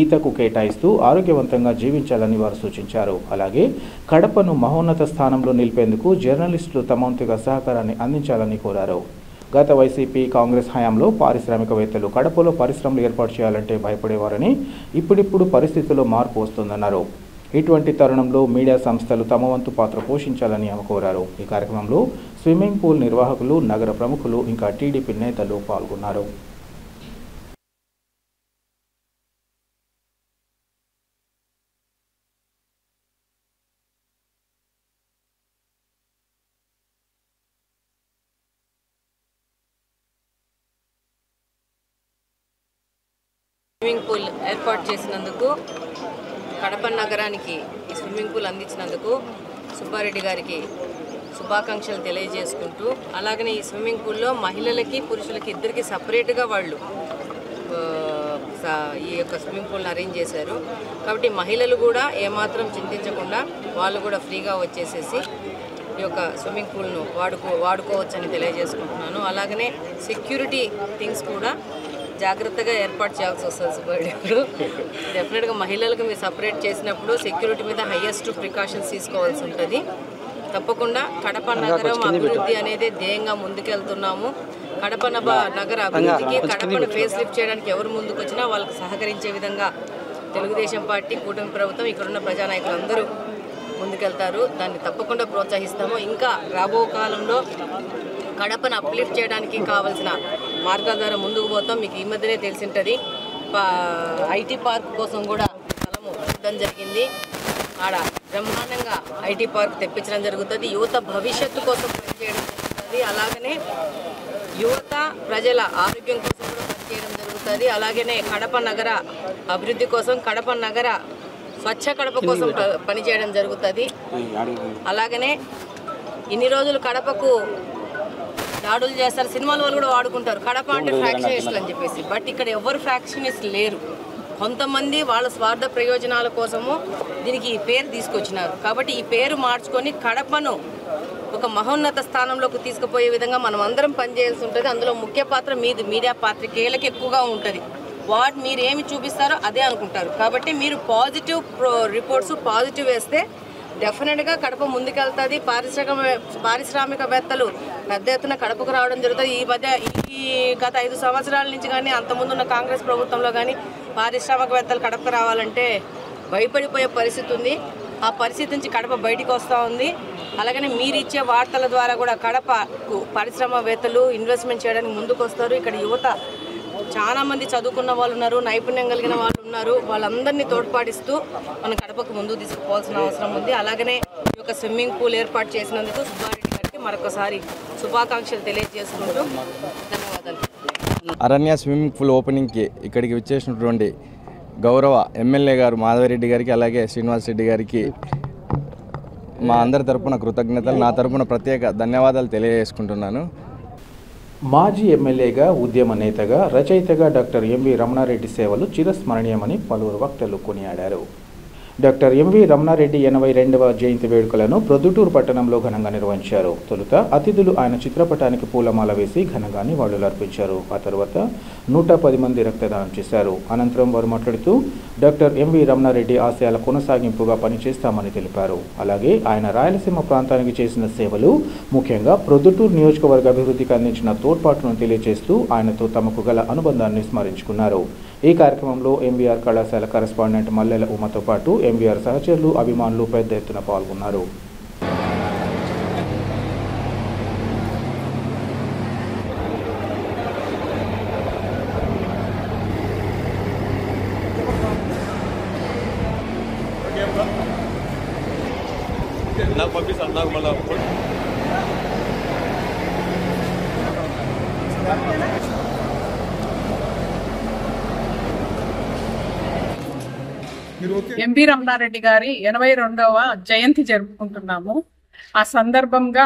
ఈతకు కేటాయిస్తూ ఆరోగ్యవంతంగా జీవించాలని వారు సూచించారు. అలాగే కడపను మహోన్నత స్థానంలో నిలిపేందుకు జర్నలిస్టులు తమ వంతుగా సహకారాన్ని అందించాలని కోరారు. గత వైసీపీ కాంగ్రెస్ హయాంలో పారిశ్రామికవేత్తలు కడపలో పరిశ్రమలు ఏర్పాటు చేయాలంటే భయపడేవారని ఇప్పుడిప్పుడు పరిస్థితుల్లో మార్పు వస్తుందన్నారు. ఇటువంటి తరుణంలో మీడియా సంస్థలు తమ వంతు పాత్ర పోషించాలని ఆమె కోరారు. ఈ కార్యక్రమంలో స్విమ్మింగ్ పూల్ నిర్వాహకులు, నగర ప్రముఖులు ఇంకా టీడీపీ నేతలు పాల్గొన్నారు. స్విమ్మింగ్ పూల్ ఏర్పాటు చేసినందుకు, కడప నగరానికి ఈ స్విమ్మింగ్ పూల్ అందించినందుకు సుబ్బారెడ్డి గారికి శుభాకాంక్షలు తెలియజేసుకుంటూ, అలాగనే ఈ స్విమ్మింగ్ పూల్లో మహిళలకి పురుషులకి ఇద్దరికి సపరేట్గా వాళ్ళు ఈ యొక్క స్విమ్మింగ్ పూల్ని అరేంజ్ చేశారు. కాబట్టి మహిళలు కూడా ఏమాత్రం చింతించకుండా వాళ్ళు కూడా ఫ్రీగా వచ్చేసేసి ఈ యొక్క స్విమ్మింగ్ పూల్ను వాడుకోవచ్చని తెలియజేసుకుంటున్నాను. అలాగనే సెక్యూరిటీ థింగ్స్ కూడా జాగ్రత్తగా ఏర్పాటు చేయాల్సి వస్తుంది. సుబ్బారెడ్డి డెఫినెట్గా మహిళలకు మీరు సపరేట్ చేసినప్పుడు సెక్యూరిటీ మీద హైయెస్ట్ ప్రికాషన్స్ తీసుకోవాల్సి ఉంటుంది. తప్పకుండా కడప నగరం అభివృద్ధి అనేది ధ్యేయంగా ముందుకెళ్తున్నాము. కడప నగర అభివృద్ధికి, కడపను ఫేస్ లిఫ్ట్ చేయడానికి ఎవరు ముందుకు వచ్చినా వాళ్ళకి సహకరించే విధంగా తెలుగుదేశం పార్టీ, కూటమి ప్రభుత్వం, ఇక్కడున్న ప్రజానాయకులు అందరూ ముందుకెళ్తారు. దాన్ని తప్పకుండా ప్రోత్సహిస్తాము. ఇంకా రాబో కాలంలో కడపను అప్లిఫ్ట్ చేయడానికి కావాల్సిన మార్గాల ద్వారా ముందుకు పోతాం. మీకు ఈ మధ్యనే తెలిసి ఉంటుంది, ఐటీ పార్క్ కోసం కూడా స్థలము ఇవ్వడం జరిగింది. ఆడ బ్రహ్మాండంగా ఐటీ పార్క్ తెప్పించడం జరుగుతుంది. యువత భవిష్యత్తు కోసం పనిచేయడం జరుగుతుంది. అలాగనే యువత ప్రజల ఆరోగ్యం కోసం కూడా పనిచేయడం జరుగుతుంది. అలాగనే కడప నగర అభివృద్ధి కోసం, కడప నగర స్వచ్ఛ కడప కోసం పనిచేయడం జరుగుతుంది. అలాగనే ఇన్ని రోజులు కడపకు దాడులు చేస్తారు, సినిమాల వాళ్ళు కూడా వాడుకుంటారు కడప అంటే ఫ్యాక్షనిస్టులు అని చెప్పేసి. బట్ ఇక్కడ ఎవరు ఫ్యాక్షనిస్ట్ లేరు. కొంతమంది వాళ్ళ స్వార్థ ప్రయోజనాల కోసము దీనికి ఈ పేరు తీసుకొచ్చినారు. కాబట్టి ఈ పేరు మార్చుకొని కడపను ఒక మహోన్నత స్థానంలోకి తీసుకుపోయే విధంగా మనం అందరం పనిచేయాల్సి ఉంటుంది. అందులో ముఖ్య పాత్ర మీడియా పాత్రికేయులకు ఎక్కువగా ఉంటుంది. మీరు ఏమి చూపిస్తారో అదే అనుకుంటారు. కాబట్టి మీరు పాజిటివ్ రిపోర్ట్స్ పాజిటివ్ వేస్తే డెఫినెట్గా కడప ముందుకెళ్తుంది. పారిశ్రామికవేత్తలు పెద్ద ఎత్తున కడపకు రావడం జరుగుతుంది. ఈ గత 5 సంవత్సరాల నుంచి కానీ, అంతకుముందున్న కాంగ్రెస్ ప్రభుత్వంలో కానీ పారిశ్రామికవేత్తలు కడపకు రావాలంటే భయపడిపోయే పరిస్థితి ఉంది. ఆ పరిస్థితి నుంచి కడప బయటికి వస్తూ ఉంది. అలాగనే మీరు ఇచ్చే వార్తల ద్వారా కూడా కడపకు పారిశ్రామికవేత్తలు ఇన్వెస్ట్మెంట్ చేయడానికి ముందుకు వస్తారు. ఇక్కడ యువత చాలా మంది చదువుకున్న వాళ్ళు ఉన్నారు, నైపుణ్యం కలిగిన వాళ్ళు ఉన్నారు. వాళ్ళందరినీ తోడ్పాటిస్తూ మనం కడపకు ముందుకు తీసుకుపోవాల్సిన అవసరం ఉంది. అలాగనే ఈ యొక్క స్విమ్మింగ్ పూల్ ఏర్పాటు చేసినందుకు సుబ్బారెడ్డి గారికి మరొకసారి శుభాకాంక్షలు తెలియజేసుకుంటూ ధన్యవాదాలు. అరణ్య స్విమ్మింగ్ పూల్ ఓపెనింగ్కి ఇక్కడికి విచ్చేసినటువంటి గౌరవ ఎమ్మెల్యే గారు మాధవరెడ్డి గారికి, అలాగే శ్రీనివాసరెడ్డి గారికి మా అందరి తరపున కృతజ్ఞతలు, నా తరపున ప్రత్యేక ధన్యవాదాలు తెలియజేసుకుంటున్నాను. మాజీ ఎమ్మెల్యేగా, ఉద్యమ నేతగా, రచయితగా డాక్టర్ ఎంవి రమణారెడ్డి సేవలు చిరస్మరణీయమని పలువురు వక్తలు కొనియాడారు. డాక్టర్ ఎంవి రమణారెడ్డి 82వ జయంతి వేడుకలను ప్రొద్దుటూరు పట్టణంలో ఘనంగా నిర్వహించారు. తొలుత అతిథులు ఆయన చిత్రపటానికి పూలమాల వేసి ఘనంగా నివాళులర్పించారు. ఆ తర్వాత 110 మంది రక్తదానం చేశారు. అనంతరం వారు మాట్లాడుతూ డాక్టర్ ఎంవి రమణారెడ్డి ఆశయాల కొనసాగింపుగా పనిచేస్తామని తెలిపారు. అలాగే ఆయన రాయలసీమ ప్రాంతానికి చేసిన సేవలు, ముఖ్యంగా ప్రొద్దుటూరు నియోజకవర్గ అభివృద్ధికి అందించిన తోడ్పాటును తెలియజేస్తూ ఆయనతో తమకు గల అనుబంధాన్ని స్మరించుకున్నారు. ఈ కార్యక్రమంలో ఎంవీఆర్ కళాశాల కరెస్పాండెంట్ మల్లెల ఉమతో పాటు ఎంవీఆర్ సహచరులు, అభిమానులు పెద్ద ఎత్తున పాల్గొన్నారు. ఎంవి రమణారెడ్డి గారి 82వ జయంతి జరుపుకుంటున్నాము. ఆ సందర్భంగా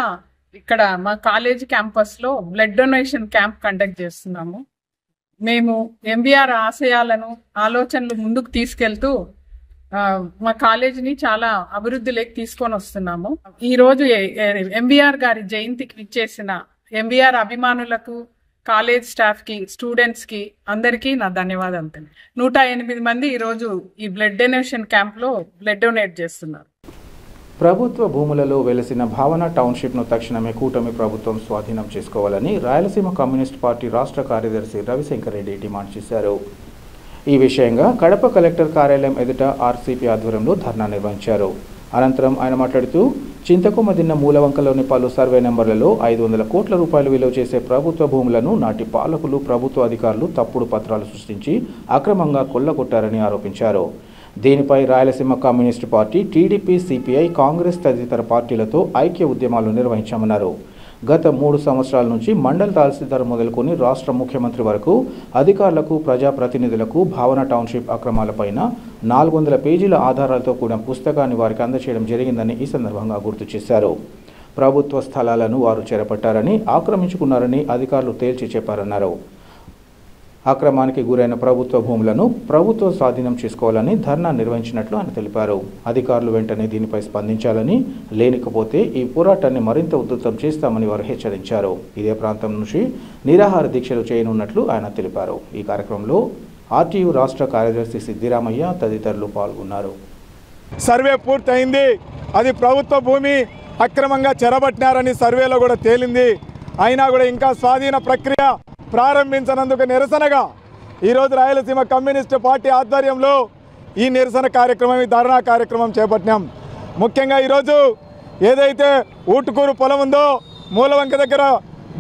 ఇక్కడ మా కాలేజీ క్యాంపస్ లో బ్లడ్ డొనేషన్ క్యాంప్ కండక్ట్ చేస్తున్నాము. మేము ఎంవీఆర్ ఆశయాలను, ఆలోచనలు ముందుకు తీసుకెళ్తూ మా కాలేజీని చాలా అభివృద్ధిలోకి తీసుకొని వస్తున్నాము. ఈ రోజు ఎంవీఆర్ గారి జయంతికి ఇచ్చేసిన ఎంవీఆర్ అభిమానులకు, కాలేజ్ స్టాఫ్ కి, స్టూడెంట్స్ కి అందరికీ నా ధన్యవాదాలు. 108 మంది ఈరోజు ఈ బ్లడ్ డొనేషన్ క్యాంప్ లో బ్లడ్ డొనేట్ చేస్తున్నారు. ప్రభుత్వ భూములలో వెలసిన భావన టౌన్షిప్ను తక్షణమే కూటమి ప్రభుత్వం స్వాధీనం చేసుకోవాలని రాయలసీమ కమ్యూనిస్ట్ పార్టీ రాష్ట్ర కార్యదర్శి రవిశంకర్ రెడ్డి డిమాండ్ చేశారు. ఈ విషయంగా కడప కలెక్టర్ కార్యాలయం ఎదుట ఆర్సీపీ ఆధ్వర్యంలో ధర్నా నిర్వహించారు. అనంతరం ఆయన మాట్లాడుతూ చింతకొమ్మ దిన్న మూలవంకలోని పలు సర్వే నెంబర్లలో 500 కోట్ల రూపాయలు విలువ చేసే ప్రభుత్వ భూములను నాటి పాలకులు, ప్రభుత్వ అధికారులు తప్పుడు పత్రాలు సృష్టించి అక్రమంగా కొల్లగొట్టారని ఆరోపించారు. దీనిపై Rayalaseema communist party, TDP, CPI, Congress తదితర పార్టీలతో ఐక్య ఉద్యమాలు నిర్వహించామన్నారు. గత 3 సంవత్సరాల నుంచి మండల తహసీల్దార్ మొదలుకొని రాష్ట్ర ముఖ్యమంత్రి వరకు అధికారులకు, ప్రజాప్రతినిధులకు భావన టౌన్షిప్ అక్రమాలపైన 400 పేజీల ఆధారాలతో కూడిన పుస్తకాన్ని వారికి అందజేయడం జరిగిందని ఈ సందర్భంగా గుర్తు చేశారు. ప్రభుత్వ స్థలాలను వారు చేపట్టారని, ఆక్రమించుకున్నారని అధికారులు తేల్చి చెప్పారన్నారు. అక్రమానికి గురైన ప్రభుత్వ భూములను ప్రభుత్వం స్వాధీనం చేసుకోవాలని ధర్నా నిర్వహించినట్లు ఆయన తెలిపారు. అధికారులు వెంటనే దీనిపై స్పందించాలని, లేనికపోతే ఈ పోరాటాన్ని మరింత ఉధృతం చేస్తామని వారు హెచ్చరించారు. ఇదే ప్రాంతం నుంచి నిరాహార దీక్షలు చేయనున్నట్లు ఆయన తెలిపారు. ఈ కార్యక్రమంలో ఆర్టీయూ రాష్ట్ర కార్యదర్శి సిద్దిరామయ్య తదితరులు పాల్గొన్నారు. సర్వే పూర్తయింది. అది ప్రభుత్వ భూమి అక్రమంగా చెరబట్టినారని సర్వేలో కూడా తేలింది. అయినా కూడా ఇంకా స్వాధీన ప్రక్రియ ప్రారంభించినందుకు నిరసనగా ఈరోజు రాయలసీమ కమ్యూనిస్టు పార్టీ ఆధ్వర్యంలో ఈ నిరసన కార్యక్రమం, ఈ ధర్నా కార్యక్రమం చేపట్టినాం. ముఖ్యంగా ఈరోజు ఏదైతే ఊటుకూరు పొలం ఉందో, మూలవంక దగ్గర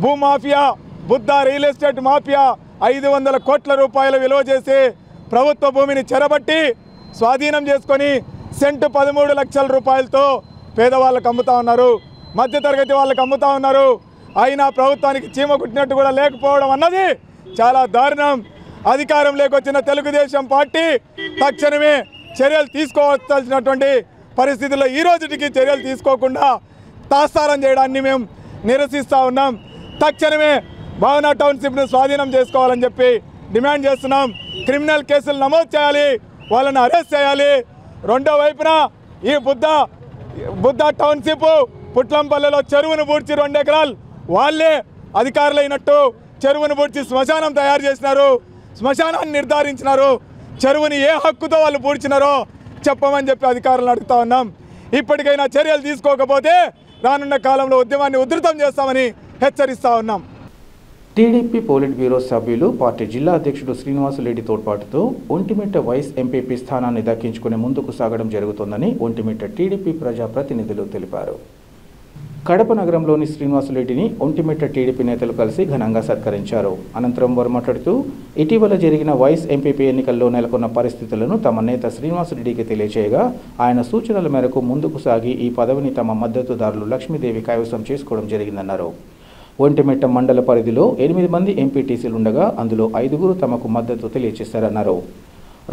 భూమాఫియా, బుద్ధ రియల్ ఎస్టేట్ మాఫియా 500 కోట్ల రూపాయలు విలువ చేసి ప్రభుత్వ భూమిని చెరబట్టి స్వాధీనం చేసుకొని సెంటు 13 లక్షల రూపాయలతో పేదవాళ్ళకు అమ్ముతా ఉన్నారు, మధ్యతరగతి వాళ్ళకి అమ్ముతా ఉన్నారు. అయినా ప్రభుత్వానికి చీమ కుట్టినట్టు కూడా లేకపోవడం అన్నది చాలా దారుణం. అధికారంలోకి వచ్చిన తెలుగుదేశం పార్టీ తక్షణమే చర్యలు తీసుకోవాల్సినటువంటి పరిస్థితుల్లో ఈ రోజుకి చర్యలు తీసుకోకుండా తాత్సారం చేయడాన్ని మేము నిరసిస్తూ ఉన్నాం. తక్షణమే భావన టౌన్షిప్ను స్వాధీనం చేసుకోవాలని చెప్పి డిమాండ్ చేస్తున్నాం. క్రిమినల్ కేసులు నమోదు చేయాలి, వాళ్ళని అరెస్ట్ చేయాలి. రెండో వైపున ఈ బుద్ధ టౌన్షిప్ పుట్లంపల్లిలో చెరువును పూడ్చి 2 ఎకరాలు వాళ్ళే అధికారులైనట్టు చెరువును పూడ్చి శ్మశానం తయారు చేసినారు, శ్మశానాన్ని నిర్ధారించినారు. చెరువుని ఏ హక్కుతో వాళ్ళు పూడ్చినారో చెప్పమని చెప్పి అధికారులను అడుగుతా ఉన్నాం. ఇప్పటికైనా చర్యలు తీసుకోకపోతే రానున్న కాలంలో ఉద్యమాన్ని ఉధృతం చేస్తామని హెచ్చరిస్తా ఉన్నాం. టీడీపీ పోలిట్ బ్యూరో సభ్యులు, పార్టీ జిల్లా అధ్యక్షుడు శ్రీనివాసరెడ్డి తోడ్పాటుతో ఒంటిమిట్ట వైస్ ఎంపీపీ స్థానాన్ని దక్కించుకుని ముందుకు సాగడం జరుగుతోందని ఒంటిమిట్ట టీడీపీ ప్రజాప్రతినిధులు తెలిపారు. కడప నగరంలోని శ్రీనివాసరెడ్డిని ఒంటిమిట్ట టీడీపీ నేతలు కలిసి ఘనంగా సత్కరించారు. అనంతరం వారు మాట్లాడుతూ ఇటీవల జరిగిన వైస్ ఎంపీపీ ఎన్నికల్లో నెలకొన్న పరిస్థితులను తమ నేత శ్రీనివాసరెడ్డికి తెలియచేయగా ఆయన సూచనల మేరకు ముందుకు సాగి ఈ పదవిని తమ మద్దతుదారులు లక్ష్మీదేవి కైవసం చేసుకోవడం జరిగిందన్నారు. ఒంటిమిట్ట మండల పరిధిలో 8 మంది ఎంపీటీసీలు ఉండగా అందులో 5గురు తమకు మద్దతు తెలియజేశారన్నారు.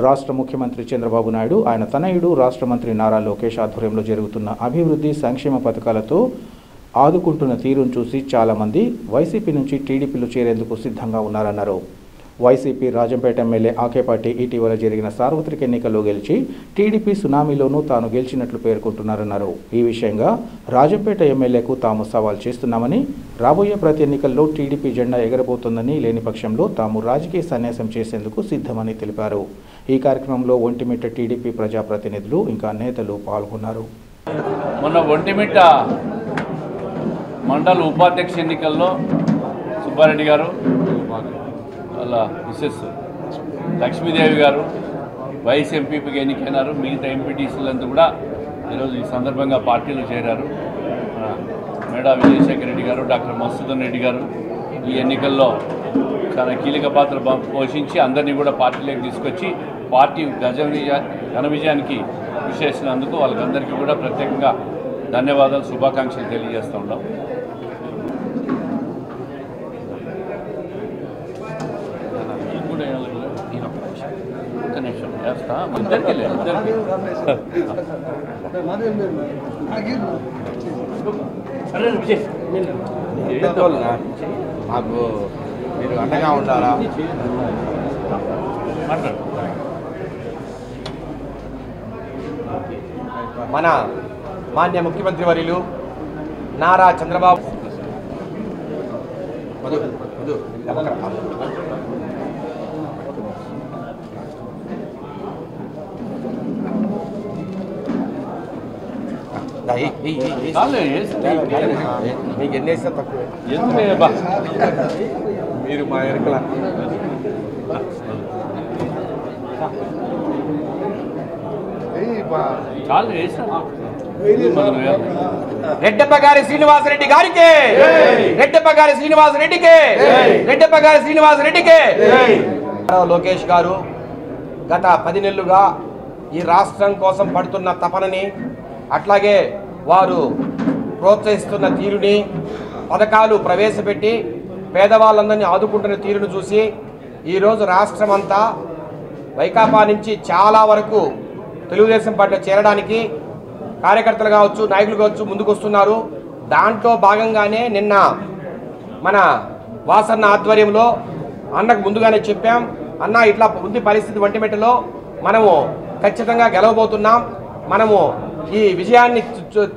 రాష్ట్ర ముఖ్యమంత్రి చంద్రబాబు నాయుడు, ఆయన తనయుడు రాష్ట్ర మంత్రి నారా లోకేష్ ఆధ్వర్యంలో జరుగుతున్న అభివృద్ధి సంక్షేమ పథకాలతో ఆదుకుంటున్న తీరును చూసి చాలామంది వైసీపీ నుంచి టీడీపీలో చేరేందుకు సిద్ధంగా ఉన్నారన్నారు. వైసీపీ రాజంపేట ఎమ్మెల్యే ఆకేపాటి ఇటీవల జరిగిన సార్వత్రిక ఎన్నికల్లో గెలిచి టీడీపీ సునామీలోనూ తాను గెలిచినట్లు పేర్కొంటున్నారన్నారు. ఈ విషయంగా రాజంపేట ఎమ్మెల్యేకు తాము సవాల్ చేస్తున్నామని, రాబోయే ప్రతి ఎన్నికల్లో టీడీపీ జెండా ఎగరబోతోందని, లేని పక్షంలో తాము రాజకీయ సన్యాసం చేసేందుకు సిద్ధమని తెలిపారు. ఈ కార్యక్రమంలో ఒంటిమిట్ట టీడీపీ ప్రజాప్రతినిధులు ఇంకా నేతలు పాల్గొన్నారు. మొన్న ఒంటిమిట్ట మండల ఉపాధ్యక్ష ఎన్నికల్లో సుబ్బారెడ్డి గారు, వాళ్ళ మిసెస్ లక్ష్మీదేవి గారు వైస్ ఎంపీపీకి ఎన్నికైనారు. మిగతా ఎంపీటీసీలంతా కూడా ఈరోజు ఈ సందర్భంగా పార్టీలో చేరారు. మేడా విజయశేఖర రెడ్డి గారు, డాక్టర్ మధుసూదన్ రెడ్డి గారు ఈ ఎన్నికల్లో చాలా కీలక పాత్ర పోషించి అందరినీ కూడా పార్టీలోకి తీసుకొచ్చి పార్టీ ఘన విజయానికి కృషి చేసినందుకు వాళ్ళకందరికీ కూడా ప్రత్యేకంగా ధన్యవాదాలు, శుభాకాంక్షలు తెలియజేస్తూ ఉన్నాం. మాకు మీరు అండగా ఉండాలా? మన మాన్య ముఖ్యమంత్రి వర్యులు నారా చంద్రబాబు మీకు ఎన్ని వేస్తే తక్కువ, మీరు మా వెనకల రెడ్డప్పగారి శ్రీనివాసరెడ్డి గారికి, రెడ్డప్పగారి శ్రీనివాసరెడ్డికి, రెడ్డప్పగారి శ్రీనివాసరెడ్డికి. లోకేష్ గారు గత 10 నెలలుగా ఈ రాష్ట్రం కోసం పడుతున్న తపనని, అట్లాగే వారు ప్రోత్సహిస్తున్న తీరుని, పథకాలు ప్రవేశపెట్టి పేదవాళ్ళందరినీ ఆదుకుంటున్న తీరును చూసి ఈరోజు రాష్ట్రం అంతా వైకాపా నుంచి చాలా వరకు తెలుగుదేశం పార్టీలో చేరడానికి కార్యకర్తలు కావచ్చు, నాయకులు కావచ్చు ముందుకు వస్తున్నారు. దాంట్లో భాగంగానే నిన్న మన వాసన్న ఆధ్వర్యంలో అన్నకు ముందుగానే చెప్పాం, అన్న ఇట్లా ఉంది పరిస్థితి ఒంటిమిట్టలో, మనము ఖచ్చితంగా గెలవబోతున్నాం, మనము ఈ విజయాన్ని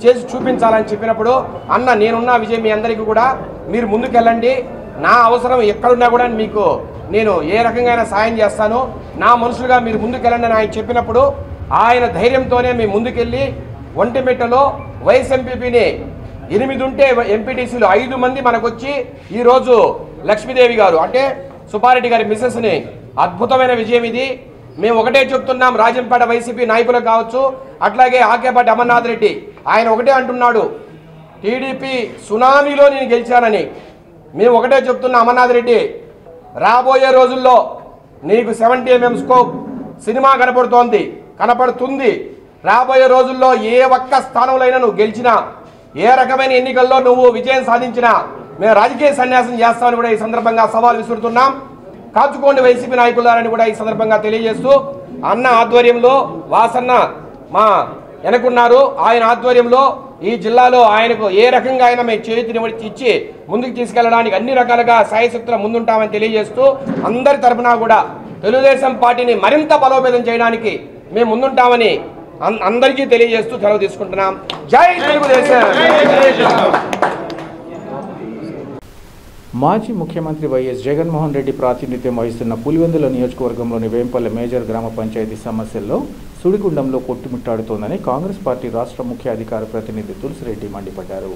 చేసి చూపించాలని చెప్పినప్పుడు అన్న నేనున్న విజయం మీ అందరికీ కూడా, మీరు ముందుకెళ్ళండి, నా అవసరం ఎక్కడున్నా కూడా మీకు నేను ఏ రకంగా సాయం చేస్తాను, నా మనుషులుగా మీరు ముందుకెళ్ళండి అని ఆయన చెప్పినప్పుడు ఆయన ధైర్యంతోనే మేము ముందుకెళ్ళి ఒంటిమిట్టలో వైస్ ఎంపీపీని 8 ఉంటే ఎంపీటీసీలు 5 మంది మనకు వచ్చి ఈరోజు లక్ష్మీదేవి గారు అంటే సుబ్బారెడ్డి గారి మిసెస్ని అద్భుతమైన విజయం ఇది. మేము ఒకటే చెప్తున్నాం, రాజంపేట వైసీపీ నాయకులకు కావచ్చు, అట్లాగే ఆకేపాటి అమర్నాథ్ రెడ్డి ఆయన ఒకటే అంటున్నాడు, టీడీపీ సునామీలో నేను గెలిచానని. మేము ఒకటే చెప్తున్నా అమర్నాథ్ రెడ్డి, రాబోయే రోజుల్లో నీకు 70 mm స్కోప్ సినిమా కనపడుతుంది. రాబోయే రోజుల్లో ఏ ఒక్క స్థానంలో అయినా నువ్వు గెలిచినా, ఏ రకమైన ఎన్నికల్లో నువ్వు విజయం సాధించినా మేము రాజకీయ సన్యాసం చేస్తామని కూడా ఈ సందర్భంగా సవాల్ విసురుతున్నాం. కాచుకోండి వైసీపీ నాయకులారని కూడా ఈ సందర్భంగా తెలియజేస్తూ, అన్న ఆధ్వర్యంలో వాసన్న మా వెనకున్నారు, ఆయన ఆధ్వర్యంలో ఈ జిల్లాలో ఆయనకు ఏ రకంగా అయినా మేము చేతిని ఇచ్చి ముందుకు తీసుకెళ్లడానికి అన్ని రకాలుగా సాయశక్తుల ముందుంటామని తెలియజేస్తూ, అందరి తరఫున కూడా తెలుగుదేశం పార్టీని మరింత బలోపేతం చేయడానికి మేము ముందుంటామని అందరికీ తెలియజేస్తూ సెలవు తీసుకుంటున్నాం. జై తెలుగుదేశం. మాజీ ముఖ్యమంత్రి వైఎస్ జగన్మోహన్ రెడ్డి ప్రాతినిధ్యం వహిస్తున్న పులివెందుల నియోజకవర్గంలోని వేంపల్లె మేజర్ గ్రామ పంచాయతీ సమస్యల్లో సుడిగుండంలో కొట్టుమిట్టాడుతోందని కాంగ్రెస్ పార్టీ రాష్ట్ర ముఖ్య అధికార ప్రతినిధి తులసిరెడ్డి మండిపడ్డారు.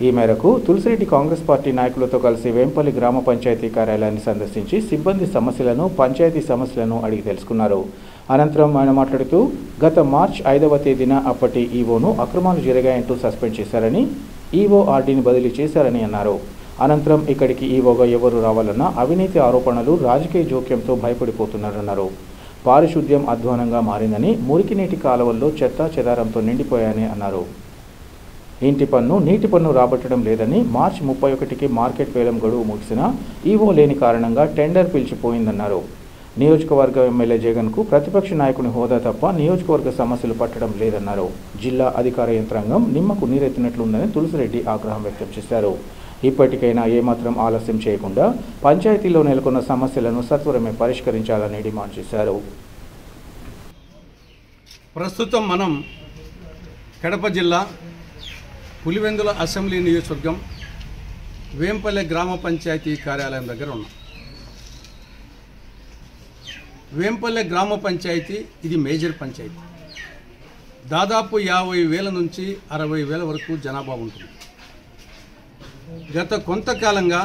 ఈ మేరకు తులసిరెడ్డి కాంగ్రెస్ పార్టీ నాయకులతో కలిసి వేంపల్లి గ్రామ పంచాయతీ కార్యాలయాన్ని సందర్శించి సిబ్బంది సమస్యలను, పంచాయతీ సమస్యలను అడిగి తెలుసుకున్నారు. అనంతరం ఆయన మాట్లాడుతూ, గత మార్చి 5వ తేదీన అప్పటి ఈవోను అక్రమాలు జరిగాయంటూ సస్పెండ్ చేశారని, ఈవో ఆర్డీని బదిలీ చేశారని అన్నారు. అనంతరం ఇక్కడికి ఈవోగా ఎవరు రావాలన్నా అవినీతి ఆరోపణలు, రాజకీయ జోక్యంతో భయపడిపోతున్నారన్నారు. పారిశుద్ధ్యం అధ్వానంగా మారిందని, మురికి నీటి కాలువల్లో చెత్త చెదారంతో నిండిపోయాయని అన్నారు. ఇంటి పన్ను, నీటి పన్ను రాబట్టడం లేదని, మార్చి 31కి మార్కెట్ వేలం గడువు ముగిసినా ఈవో లేని కారణంగా టెండర్ పిలిచిపోయిందన్నారు. నియోజకవర్గ ఎమ్మెల్యే జగన్కు ప్రతిపక్ష నాయకుని హోదా తప్ప నియోజకవర్గ సమస్యలు పట్టడం లేదన్నారు. జిల్లా అధికార యంత్రాంగం నిమ్మకు నీరెత్తినట్లుందని తులసిరెడ్డి ఆగ్రహం వ్యక్తం చేశారు. ఇప్పటికైనా ఏమాత్రం ఆలస్యం చేయకుండా పంచాయతీలో నెలకొన్న సమస్యలను సత్వరమే పరిష్కరించాలని డిమాండ్ చేశారు. ప్రస్తుతం మనం కడప జిల్లా పులివెందుల అసెంబ్లీ నియోజకవర్గం వేంపల్లె గ్రామ పంచాయతీ కార్యాలయం దగ్గర ఉన్నాం. వేంపల్లె గ్రామ పంచాయతీ ఇది మేజర్ పంచాయతీ. దాదాపు 50,000 నుంచి 60,000 వరకు జనాభా ఉంటుంది. గత కొంతకాలంగా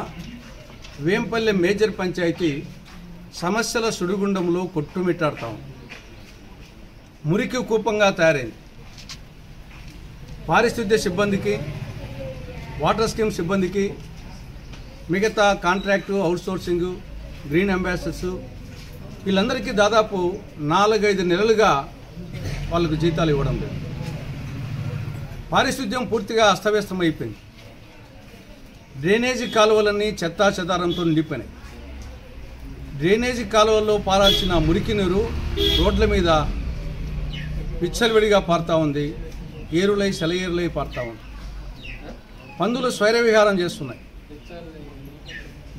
వేంపల్లె మేజర్ పంచాయతీ సమస్యల సుడిగుండంలో కొట్టుమిట్టాడుతాం. మురికి కూపంగా తయారైంది. పారిశుద్ధ్య సిబ్బందికి, వాటర్ స్కీమ్ సిబ్బందికి, మిగతా కాంట్రాక్టు, అవుట్సోర్సింగ్, గ్రీన్ అంబాసిడర్స్ వీళ్ళందరికీ దాదాపు 4-5 నెలలుగా వాళ్ళకు జీతాలు ఇవ్వడం లేదు. పారిశుద్ధ్యం పూర్తిగా అస్తవ్యస్తమైపోయింది. డ్రైనేజీ కాలువలన్నీ చెత్తా చెదారంతో నిండిపోయినాయి. డ్రైనేజీ కాలువల్లో పారాల్సిన మురికి నీరు రోడ్ల మీద విచ్చలవిడిగా పారుతూ ఉంది. ఏరులై సెలయేరులై పారుతూ ఉంది. పందులు స్వైర విహారం చేస్తున్నాయి.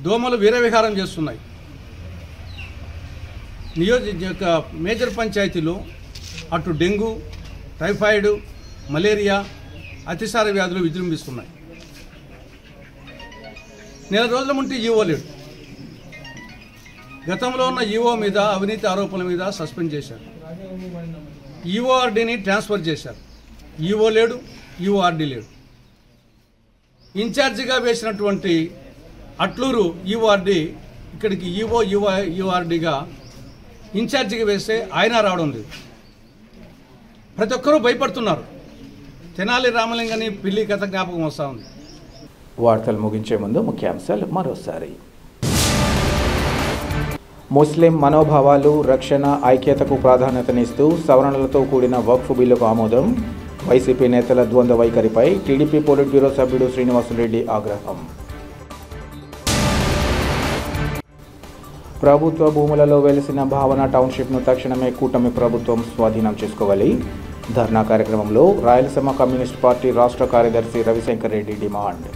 దోమలు వీరవిహారం చేస్తున్నాయి. నియోజక మేజర్ పంచాయతీలో అటు డెంగ్యూ, టైఫాయిడ్, మలేరియా, అతిసార వ్యాధులు విజృంభిస్తున్నాయి. నెల రోజుల ముందు ఈవో లేడు. గతంలో ఉన్న ఈవో మీద అవినీతి ఆరోపణల మీద సస్పెండ్ చేశారు. ఈఓఆర్డీని ట్రాన్స్ఫర్ చేశారు. ఈవో లేడు, ఈఓఆర్డీ లేడు. ఇన్ఛార్జిగా వేసినటువంటి అట్లూరు ఈఓఆర్డీ ఇక్కడికి ఈఓఆర్డీగా ఇన్ఛార్జిగా వేస్తే ఆయన రావడం లేదు. ప్రతి ఒక్కరూ భయపడుతున్నారు. తెనాలి రామలింగని పిల్లి కథ జ్ఞాపకం వస్తూ ఉంది. వార్తలు ముగించే ముందు ముఖ్యాంశాలు మరోసారి. ముస్లిం మనోభావాలు, రక్షణ, ఐక్యతకు ప్రాధాన్యతనిస్తూ సవరణలతో కూడిన వక్ఫ్ బిల్లుకు ఆమోదం. వైసీపీ నేతల ద్వంద్వ వైఖరిపై టీడీపీ పోలిట్ బ్యూరో సభ్యుడు శ్రీనివాసరెడ్డి ఆగ్రహం. ప్రభుత్వ భూములలో వెలిసిన భావన టౌన్షిప్ను తక్షణమే కూటమి ప్రభుత్వం స్వాధీనం చేసుకోవాలి. ధర్నా కార్యక్రమంలో రాయలసీమ కమ్యూనిస్ట్ పార్టీ రాష్ట్ర కార్యదర్శి Ravishankar Reddy demand.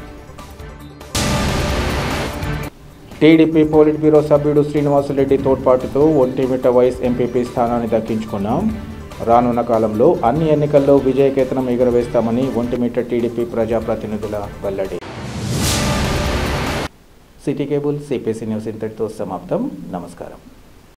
TDP politburo సభ్యుడు శ్రీనివాసరెడ్డి తోడ్పాటుతో ఒంటిమిట్ట వైస్ ఎంపీపీ స్థానాన్ని దక్కించుకున్నాం. రానున్న కాలంలో అన్ని ఎన్నికల్లో విజయకేతనం ఎగురవేస్తామని ఒంటిమిట్ట టీడీపీ ప్రజాప్రతినిధుల వెల్లడి. సిటీ కేబుల్ సిపిసి న్యూస్ ఇంతటితో సమాప్తం. నమస్కారం.